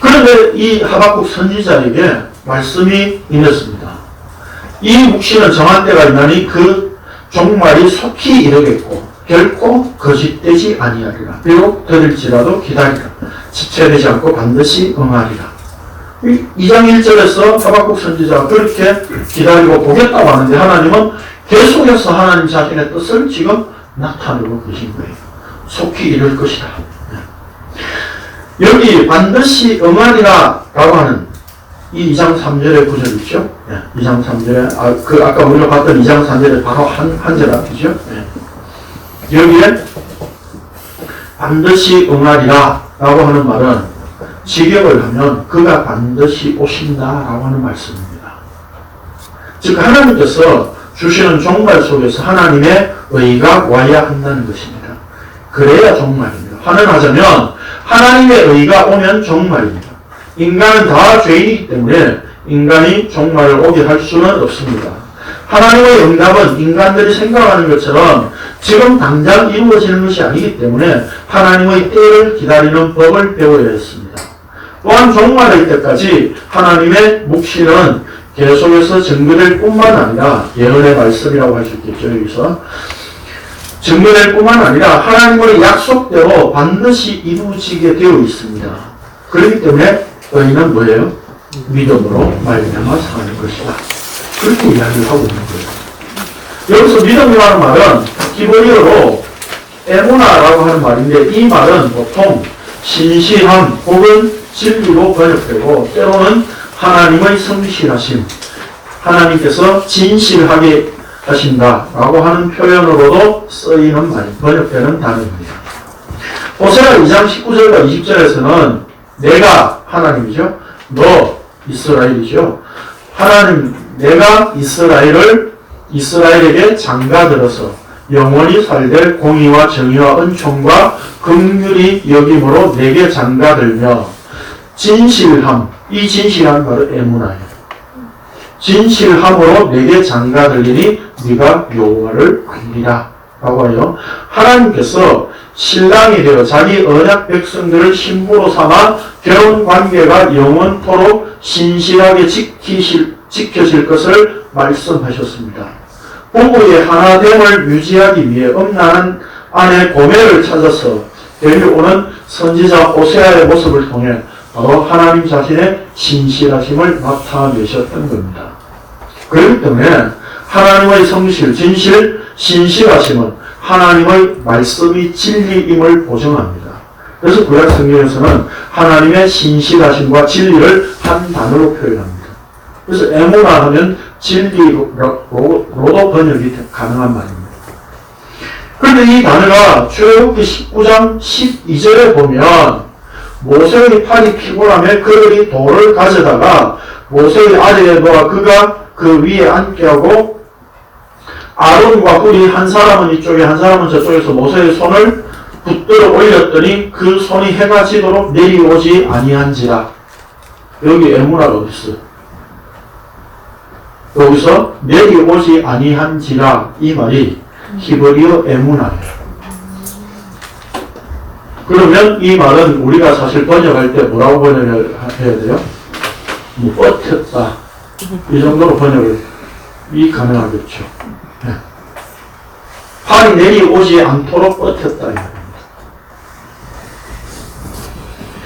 S1: 그런데 이 하박국 선지자에게 말씀이 임했습니다. 이 묵시는 정한 때가 있나니 그 종말이 속히 이르겠고 결코 거짓되지 아니하리라. 비록 더딜지라도 기다리라. 지체되지 않고 반드시 응하리라. 2장 1절에서 하박국 선지자가 그렇게 기다리고 보겠다고 하는데 하나님은 계속해서 하나님 자신의 뜻을 지금 나타내고 계신 거예요. 속히 이룰 것이다. 여기 반드시 응하리라 라고 하는 이 2장 3절의 구절 있죠? 2장 3절에 아까 우리가 봤던 2장 3절에 바로 한 절 앞이죠? 여기에 반드시 응하리라 라고 하는 말은 직역을 하면 그가 반드시 오신다 라고 하는 말씀입니다. 즉 하나님께서 주시는 종말 속에서 하나님의 의가 와야 한다는 것입니다. 그래야 종말입니다. 환원하자면 하나님의 의가 오면 종말입니다. 인간은 다 죄인이기 때문에 인간이 종말을 오게 할 수는 없습니다. 하나님의 응답은 인간들이 생각하는 것처럼 지금 당장 이루어지는 것이 아니기 때문에 하나님의 때를 기다리는 법을 배워야 했습니다. 또한 종말일 때까지 하나님의 묵시는 계속해서 증거될 뿐만 아니라 예언의 말씀이라고 할 수 있겠죠. 여기서 증거될 뿐만 아니라 하나님의 약속대로 반드시 이루어지게 되어 있습니다. 그렇기 때문에 의인은 뭐예요? 믿음으로 말미암아 사는 것이다. 그렇게 이야기를 하고 있는 거예요. 여기서 믿음이라는 말은 히브리어로 에무나라고 하는 말인데 이 말은 보통 신실함 혹은 진리로 번역되고 때로는 하나님의 성실하심, 하나님께서 진실하게 하신다라고 하는 표현으로도 쓰이는 말, 번역되는 단어입니다. 호세아 2장 19절과 20절에서는 내가 하나님이죠. 너 이스라엘이죠. 하나님 내가 이스라엘에게 장가들어서 영원히 살될 공의와 정의와 은총과 긍휼이 여김으로 내게 장가들며 진실함, 이 진실함 바로 에무나예요. 진실함으로 내게 장가들리니 네가 여호와를 알리라 라고 하여 하나님께서 신랑이 되어 자기 언약 백성들을 신부로 삼아 결혼 관계가 영원토록 신실하게 지켜질 것을 말씀하셨습니다. 부부의 하나됨을 유지하기 위해 음란한 아내 고멜을 찾아서 데려오는 선지자 호세아의 모습을 통해 바로 하나님 자신의 신실하심을 나타내셨던 겁니다. 그렇기 때문에 하나님의 성실, 진실, 신실하심은 하나님의 말씀이 진리임을 보증합니다. 그래서 구약 성경에서는 하나님의 신실하심과 진리를 한 단어로 표현합니다. 그래서 에모나 하면 진리로도 번역이 가능한 말입니다. 그런데 이 단어가 출애굽기 19장 12절에 보면 모세의 팔이 피곤하며 그들이 돌을 가져다가 모세의 아래에 놓아 그가 그 위에 앉게 하고 아론과 훌이 한 사람은 이쪽에 한 사람은 저쪽에서 모세의 손을 붙들어 올렸더니 그 손이 해가 지도록 내려오지 아니한지라. 여기 에무나가 어디 있어요? 여기서 내려오지 아니한지라 이 말이 히브리어 에무나예요. 그러면 이 말은 우리가 사실 번역할 때 뭐라고 번역을 해야 돼요? 버텼다. 이 정도로 번역이 가능하겠죠. 네. 팔이 내려오지 않도록 버텼다. 이 말입니다.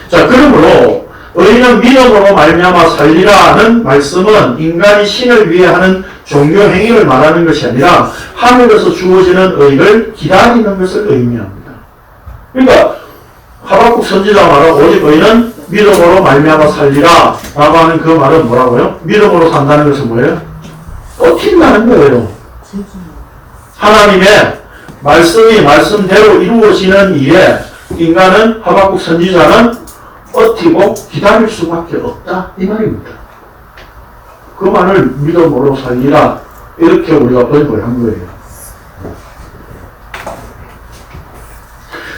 S1: 자, 그러므로 의인은 믿음으로 말미암아 살리라는 말씀은 인간이 신을 위해 하는 종교 행위를 말하는 것이 아니라 하늘에서 주어지는 의를 기다리는 것을 의미합니다. 그러니까 하박국 선지자가 말한 오직 의인은 믿음으로 말미암아 살리라 라고 하는 그 말은 뭐라고요? 믿음으로 산다는 것은 뭐예요? 버틴다는 거예요. 하나님의 말씀이 말씀대로 이루어지는 일에 인간은 하박국 선지자는 버티고 기다릴 수밖에 없다 이 말입니다. 그 말을 믿음으로 살리라 이렇게 우리가 번역을 한 거예요.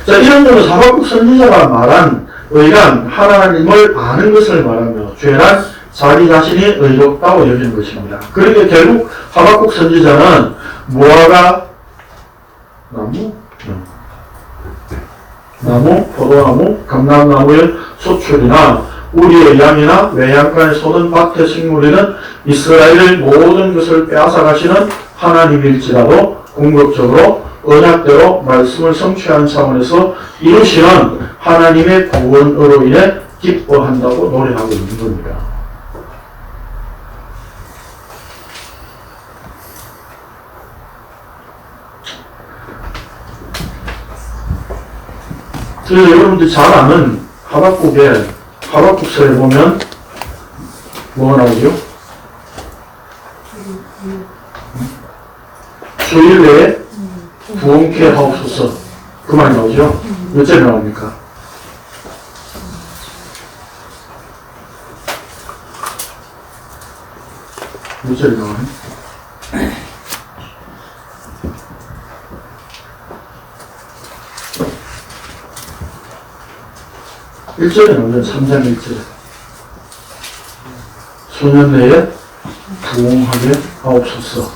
S1: 자, 이런 거는 하박국 선지자가 말한 의란 하나님을 아는 것을 말하며 죄란 자기 자신이 의롭다고 여기는 것입니다. 그러니까 결국 하박국 선지자는 무화과 나무, 나무, 포도나무, 감람나무의 소출이나 우리의 양이나 외양간에 솟은 밭의 식물이는 이스라엘의 모든 것을 빼앗아 가시는 하나님일지라도 궁극적으로 언약대로 말씀을 성취한 차원에서 이루시는 하나님의 구원으로 인해 기뻐한다고 노래하고 있는 겁니다. 그래서 여러분들이 잘 아는 하박국서에 보면 뭐가 나오죠? 주일 내에 부흥케 하옵소서. 그 말이 나오죠? 몇 절에 나옵니까? 몇 절에 나와요? 1절에 나오죠. 3장 1절에. 소년 내에 부흥하게 하옵소서.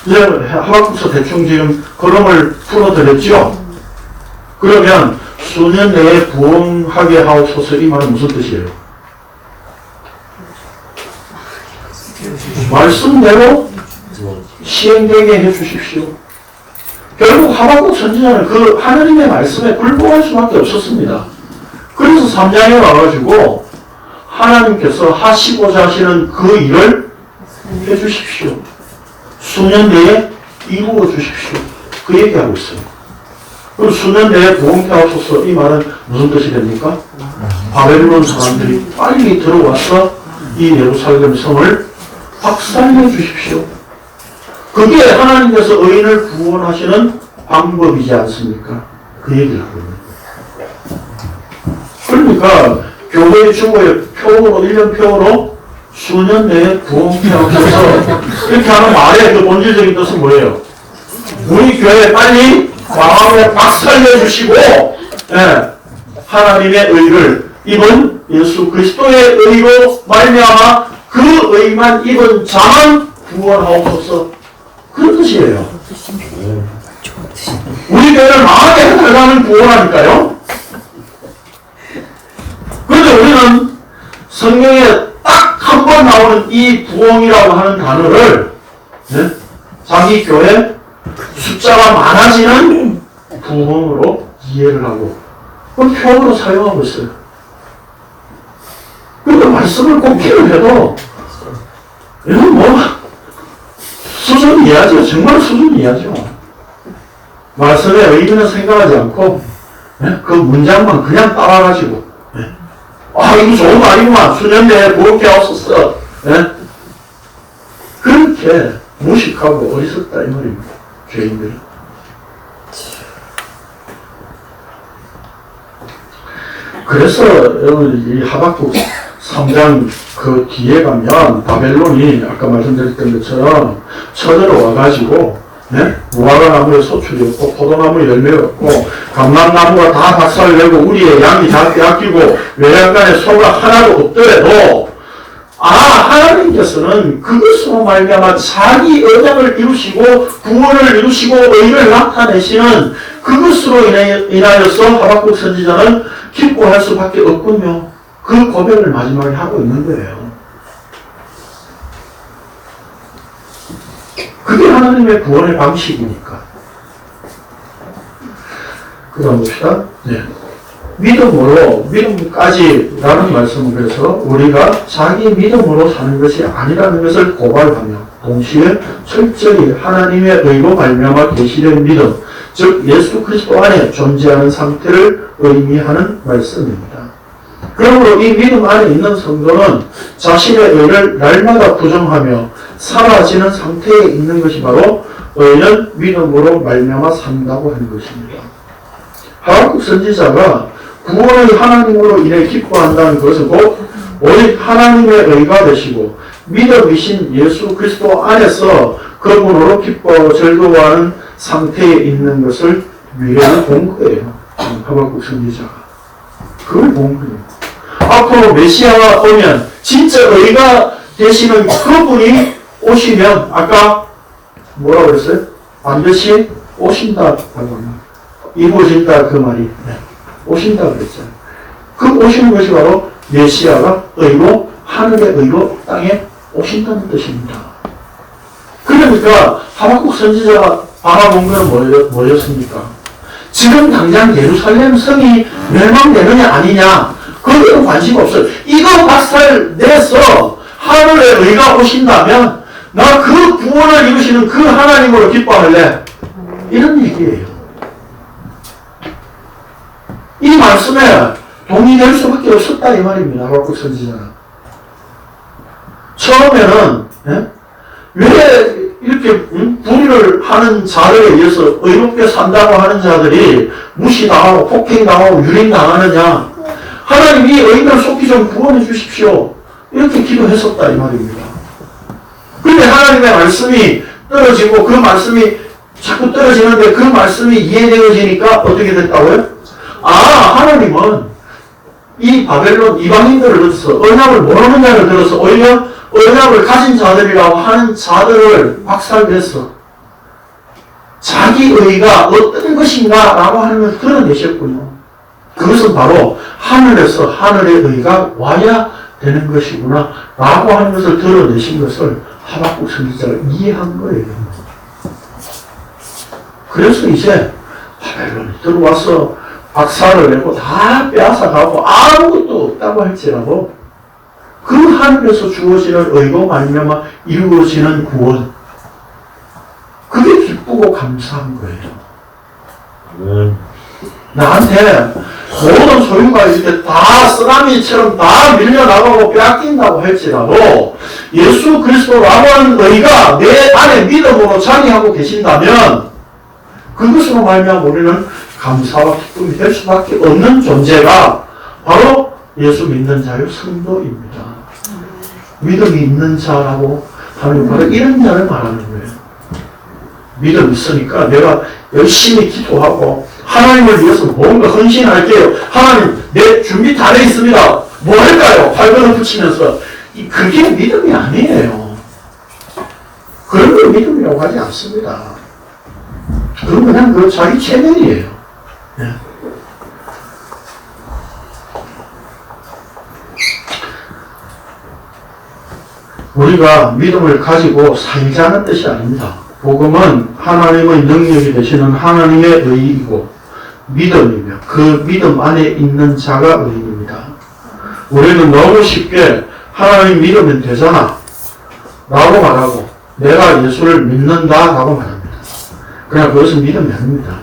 S1: 이제 하박국서 대충 지금 그림을 풀어드렸죠? 그러면 수년 내에 부흥하게 하옵소서 이 말은 무슨 뜻이에요? 말씀대로 시행되게 해주십시오. 결국 하박국 선지자는 그 하나님의 말씀에 굴복할 수밖에 없었습니다. 그래서 3장에 와가지고 하나님께서 하시고자 하시는 그 일을 해주십시오. 수년 내에 이루어 주십시오. 그 얘기하고 있어요. 그럼 수년 내에 부흥케 하옵소서 이 말은 무슨 뜻이 됩니까? 바벨론 사람들이 빨리 들어와서 이 예루살렘 성을 박살내 주십시오. 그게 하나님께서 의인을 구원하시는 방법이지 않습니까? 그 얘기를 하고 있는 거예요. 그러니까 교회의 주보의 표로 1년표로 수년 내에 부흥케 하옵소서 이렇게 하는 말의 그 본질적인 뜻은 뭐예요? 우리 교회 빨리 마음에 박살내 주시고 하나님의 의를 입은 예수 그리스도의 의로 말미암아 그 의만 입은 자만 구원하옵소서. 그런 뜻이에요. 우리 교회를 마음에 해달라는 구원하니까요. 그런데 우리는 성경에 딱 한 번 나오는 이 부흥이라고 하는 단어를 자기 교회 숫자가 많아지는 부흥으로 이해를 하고 그 표현으로 사용하고 있어요. 그러니까 말씀을 꼭 필요해도 이건 뭐 수준이 이해하죠. 정말 수준이 이해하죠. 말씀의 의미는 생각하지 않고 그 문장만 그냥 따라가지고 이거 좋은 말이구만. 수년 내에 부흥케 하옵소서. 그렇게 무식하고 어리석다 이 말입니다. 죄인들이. 그래서 이 하박국 3장 그 뒤에 가면 바벨론이 아까 말씀드렸던 것처럼 쳐들어와가지고 무화과 나무에 소출이 없고 포도나무 열매가 없고 감람나무가 다 박살내고 우리의 양이 다 빼앗기고 외양간에 소가 하나도 없더라도 하나님께서는 그것으로 말미암아 자기 언약을 이루시고 구원을 이루시고 의를 나타내시는 그것으로 인하여서 하박국 선지자는 기뻐할 수밖에 없군요. 그 고백을 마지막에 하고 있는 거예요. 그게 하나님의 구원의 방식이니까. 그 다음 봅시다. 믿음까지라는 말씀은 그래서 우리가 자기 믿음으로 사는 것이 아니라는 것을 고발하며 동시에 철저히 하나님의 의로 말미암아 계시된 믿음, 즉 예수 그리스도 안에 존재하는 상태를 의미하는 말씀입니다. 그러므로 이 믿음 안에 있는 성도는 자신의 의를 날마다 부정하며 사라지는 상태에 있는 것이 바로 의는 믿음으로 말미암아 산다고 하는 것입니다. 하박국 선지자가 구원의 하나님으로 인해 기뻐한다는 것은 곧 오직 하나님의 의가 되시고 믿음이신 예수 그리스도 안에서 그분으로 기뻐 즐거워하는 상태에 있는 것을 미래를 본 거예요. 하박국 선지자가. 그걸 본 거예요. 앞으로 메시아가 오면 진짜 의가 되시는 그분이 오시면 아까 뭐라고 그랬어요? 반드시 오신다. 이루어진다 그 말이. 오신다 그랬잖아요. 그 오시는 것이 바로 메시아가 의로, 하늘의 의로 땅에 오신다는 뜻입니다. 그러니까 하박국 선지자가 바라본 것은 뭐였습니까? 지금 당장 예루살렘 성이 멸망되느냐 아니냐, 거기에는 관심 없어요. 이거 박살 내서 하늘의 의가 오신다면 나 그 구원을 이루시는 그 하나님으로 기뻐할래. 이런 얘기예요. 이 말씀에 동의될 수밖에 없었다 이 말입니다. 하박국 선지자는. 처음에는 왜 이렇게 불의를 하는 자들에 의해서 의롭게 산다고 하는 자들이 무시당하고 폭행당하고 유린당하느냐. 하나님 이 의인을 속히 좀 구원해 주십시오. 이렇게 기도했었다 이 말입니다. 그런데 하나님의 말씀이 떨어지고 그 말씀이 자꾸 떨어지는데 그 말씀이 이해되어지니까 어떻게 됐다고요? 아, 하나님은 이 바벨론 이방인들을 들어서 언약을 모르는 자를 들어서 오히려 언약을 가진 자들이라고 하는 자들을 박살내서 자기 의가 어떤 것인가 라고 하는 것을 드러내셨군요. 그것은 바로 하늘에서 하늘의 의가 와야 되는 것이구나 라고 하는 것을 드러내신 것을 하박국 선지자가 이해한 거예요. 그래서 이제 바벨론이 들어와서 박살을 내고 다 빼앗아가고 아무것도 없다고 할지라도 그 하늘에서 주어지는 의로 말미암아 이루어지는 구원, 그게 기쁘고 감사한 거예요. 나한테 모든 소유가 이렇게 다 쓰나미처럼 다 밀려나가고 빼앗긴다고 할지라도 예수 그리스도라고 하는 의가 내 안에 믿음으로 자리하고 계신다면 그것으로 말미암아 우리는 감사와 기쁨이 될 수밖에 없는 존재가 바로 예수 믿는 자의 성도입니다. 믿음이 있는 자라고 하면 바로 이런 자를 말하는 거예요. 믿음 있으니까 내가 열심히 기도하고 하나님을 위해서 뭔가 헌신할게요. 하나님 내 준비 다 돼 있습니다. 뭐 할까요? 발걸음 붙이면서. 그게 믿음이 아니에요. 그런 걸 믿음이라고 하지 않습니다. 그건 그냥 그 자기 체면이에요. 네. 우리가 믿음을 가지고 살자는 뜻이 아닙니다. 복음은 하나님의 능력이 되시는 하나님의 의이고 믿음이며 그 믿음 안에 있는 자가 의입니다. 우리는 너무 쉽게 하나님 믿으면 되잖아 라고 말하고 내가 예수를 믿는다 라고 말합니다. 그러나 그것은 믿음이 아닙니다.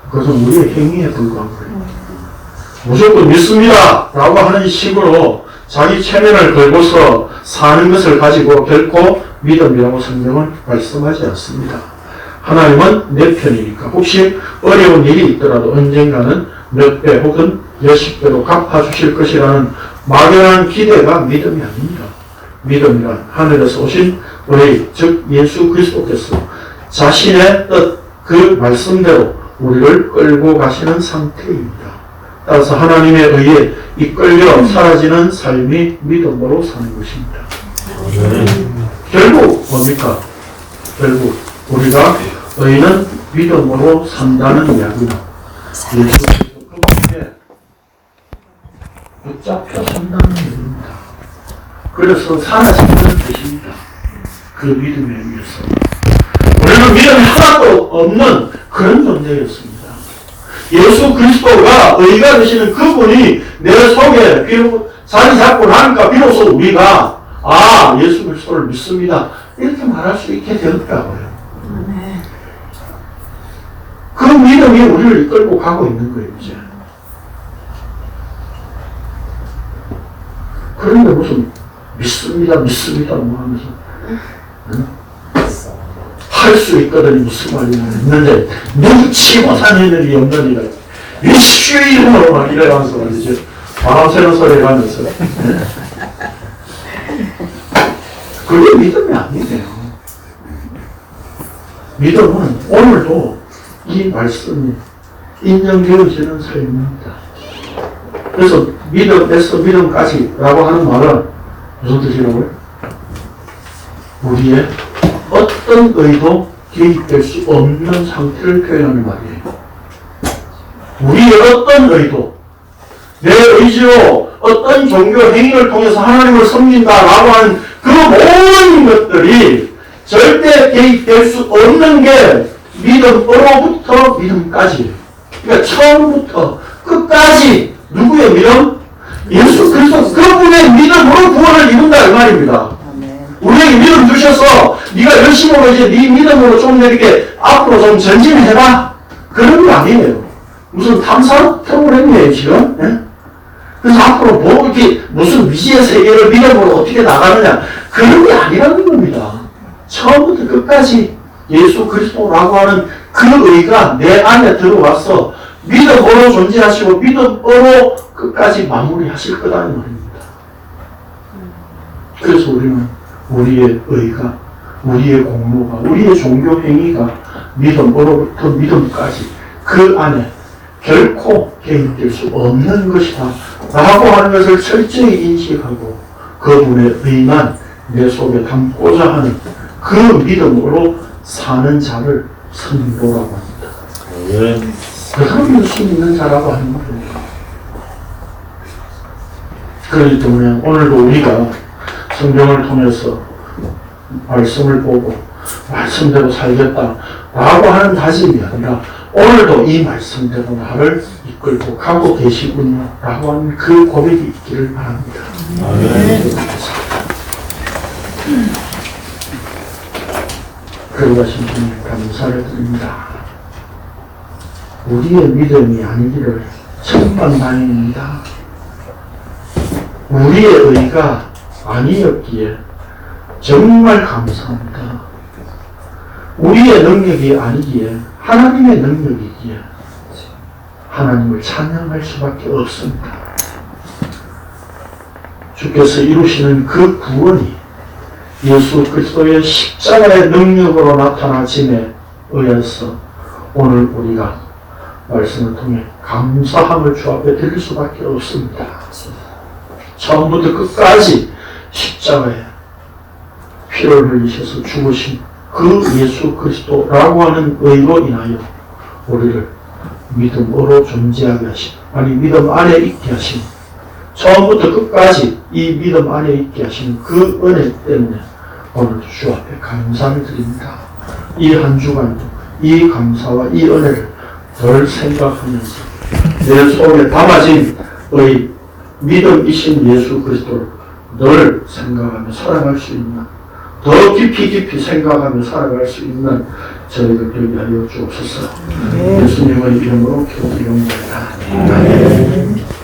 S1: 그것은 우리의 행위에 불과한 거예요. 무조건 믿습니다 라고 하는 식으로 자기 체면을 걸고서 사는 것을 가지고 결코 믿음이라고 성경은 말씀하지 않습니다. 하나님은 내 편이니까 혹시 어려운 일이 있더라도 언젠가는 몇 배 혹은 몇십 배로 갚아주실 것이라는 막연한 기대가 믿음이 아닙니다. 믿음이란 하늘에서 오신 우리 즉 예수 그리스도께서 자신의 뜻 그 말씀대로 우리를 끌고 가시는 상태입니다. 따라서 하나님의 의에 이끌려 사라지는 삶이 믿음으로 사는 것입니다. 결국 뭡니까? 결국 우리가 의는 믿음으로 산다는 이야기는 예수 그리스도 그분께 붙잡혀 산다는 얘기입니다. 그래서 사라지는 뜻입니다. 그 믿음에 의해서 우리는 믿음이 하나도 없는 그런 존재였습니다. 예수 그리스도가 의가 되시는 그분이 내 속에 비록 자리 잡고 나니까 비로소 우리가 예수 그리스도를 믿습니다 이렇게 말할 수 있게 되었다고요. 그 믿음이 우리를 이끌고 가고 있는 거예요 이제. 그런데 무슨 믿습니다 뭐 하면서 할 수 있거든 무슨 말이냐 했는데 눈치 못하는 일이 없느니라 예수 이름으로 막 이래가면서 말이죠. 바람 새는 소리 가면서 그게 믿음이 아니에요. 믿음은 오늘도 이 말씀이 인정되어지는 삶입니다. 그래서 믿음에서 믿음까지 라고 하는 말은 무슨 뜻이라고요? 우리의 어떤 의도 개입될 수 없는 상태를 표현하는 말이에요. 우리의 어떤 의도, 내 의지로 어떤 종교 행위를 통해서 하나님을 섬긴다라고 하는 그 모든 것들이 절대 개입될 수 없는 게 믿음으로부터 믿음까지. 그러니까 처음부터 끝까지 누구의 믿음? 예수 그리스도 그분의 믿음으로 구원을 이룬다 이 말입니다. 우리에게 믿음 주셔서 네가 열심으로 이제 네 믿음으로 좀 이렇게 앞으로 좀 전진해봐. 그런 거 아니에요. 무슨 탐사 프로그램이에요 지금. 예? 그래서 앞으로 뭐 이렇게 무슨 미지의 세계를 믿음으로 어떻게 나가느냐 그런 게 아니라는 겁니다. 처음부터 끝까지 예수 그리스도라고 하는 그 의가 내 안에 들어와서 믿음으로 존재하시고 믿음으로 끝까지 마무리하실 거다는 말입니다. 그래서 우리는 우리의 의가, 우리의 공로가, 우리의 종교 행위가 믿음으로부터 믿음까지 그 안에 결코 개입될 수 없는 것이다 라고 하는 것을 철저히 인식하고 그분의 의만 내 속에 담고자 하는 그 믿음으로 사는 자를 성도라고 합니다. 그 사람이 수 있는 자라고 하는 거예요. 그렇기 때문에 오늘도 우리가 성경을 통해서 말씀을 보고 말씀대로 살겠다라고 하는 다짐이 아니라 오늘도 이 말씀대로 나를 이끌고 가고 계시군요 라고 하는 그 고백이 있기를 바랍니다. 그러하신 주님 감사를 드립니다. 우리의 믿음이 아니기를 천만다행입니다. 우리의 의가 아니었기에 정말 감사합니다. 우리의 능력이 아니기에 하나님의 능력이기에 하나님을 찬양할 수밖에 없습니다. 주께서 이루시는 그 구원이 예수 그리스도의 십자가의 능력으로 나타나심에 의해서 오늘 우리가 말씀을 통해 감사함을 주 앞에 드릴 수밖에 없습니다. 처음부터 끝까지 십자가에 피를 흘리셔서 죽으신 그 예수 그리스도라고 하는 의로 인하여 우리를 믿음으로 존재하게 하신, 아니 믿음 안에 있게 하신, 처음부터 끝까지 이 믿음 안에 있게 하신 그 은혜 때문에 오늘 주 앞에 감사를 드립니다. 이 한 주간도 이 감사와 이 은혜를 덜 생각하면서 내 속에 담아진 의 믿음이신 예수 그리스도를 늘 생각하며 살아갈 수 있는, 더 깊이 생각하며 살아갈 수 있는 저희들 되게 하여 주옵소서. 예수님의 이름으로 기도드립니다. 아멘.